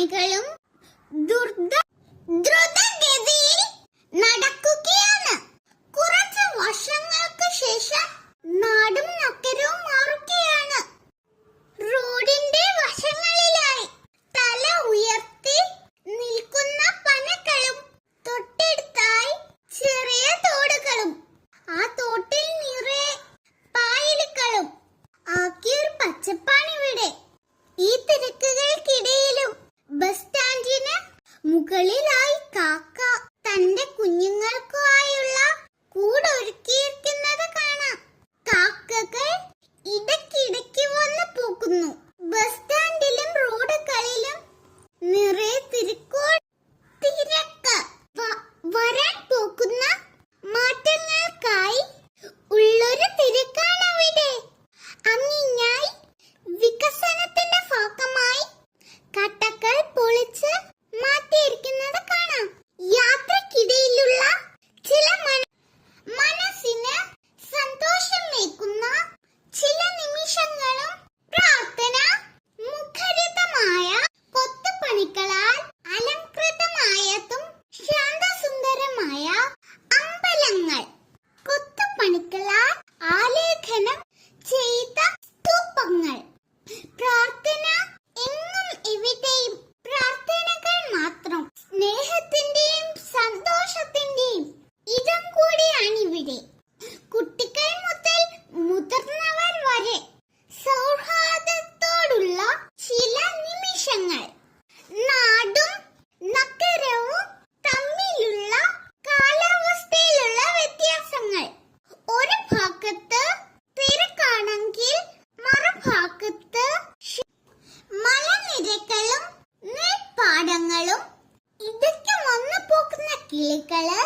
പണികളും ദ്രുതഗതിയിൽ നടക്കുകയാണ്. കുറച്ച് വർഷങ്ങൾക്ക് ശേഷം നാടും നഗരവും മാറുകയാണ്. റോഡിന്റെ വശങ്ങളിലായി തല ഉയർത്തി നിൽക്കുന്ന പനകളും തൊട്ടടുത്തായി ചെറിയ തോടുകളും ആ തോട്ടിൽ നിറയെ പായലുകളും ആക്കിയൊരു പച്ചപ്പാണിവിടെ. ഈ തിരക്കുകൾക്കിടയിലും ബസ് സ്റ്റാൻഡിന് മുകളിലായി കാക്ക തന്റെ കുഞ്ഞുങ്ങൾക്കായുള്ള കൂടൊരുക്കിയിരിക്കുന്നത് കാണാം. കാക്കകൾ ഇടയ്ക്കിടയ്ക്ക് വന്നു പോകുന്നു. ബസ് സ്റ്റാൻഡിലും റോഡുകളിലും നിറയെ തിരക്ക് വരാൻ പോകുന്ന മാറ്റങ്ങൾക്കായി ഉള്ളൊരു തിരക്കാണ് അവിടെ. അങ്ങിങ്ങായി വികസനത്തിന്റെ ഭാഗമായി കട്ടകൾ പൊളിച്ച് മാറ്റിയിരിക്കുന്നത് കാണാം. യാത്രക്കിടയിലുള്ള ചില മനസ്സിന് സന്തോഷമേകുന്ന ചില നിമിഷങ്ങളും പ്രാർത്ഥന മുഖരിതമായ കൊത്തുപണികളാൽ അലങ്കൃതമായതും ശാന്തസുന്ദരമായ അമ്പലങ്ങൾ, കൊത്തുപണികളാൽ ആലേഖനം ചെയ്ത സ്തൂപങ്ങൾ, പ്രാർത്ഥന എങ്ങും എവിടെയും പ്രാർത്ഥനകൾ മാത്രം. സ്നേഹത്തിന്റെയും സന്തോഷത്തിന്റെയും ഇടം കൂടിയാണിവിടെ. കുട്ടികൾ മുതൽ മുതിർന്നവർ വരെ സൗഹാർദ്ദത്തോടുള്ള ചില നിമിഷങ്ങൾ. നാടും നഗരവും തമ്മിലുള്ള കാലാവസ്ഥയിലുള്ള വ്യത്യാസങ്ങൾ. ഒരു ഭാഗത്ത് തിരക്കാണെങ്കിൽ മറുഭാഗത്ത് മലനിരകളും നെൽപ്പാടങ്ങളും ഇടയ്ക്ക് വന്നു പോകുന്ന കിളികള്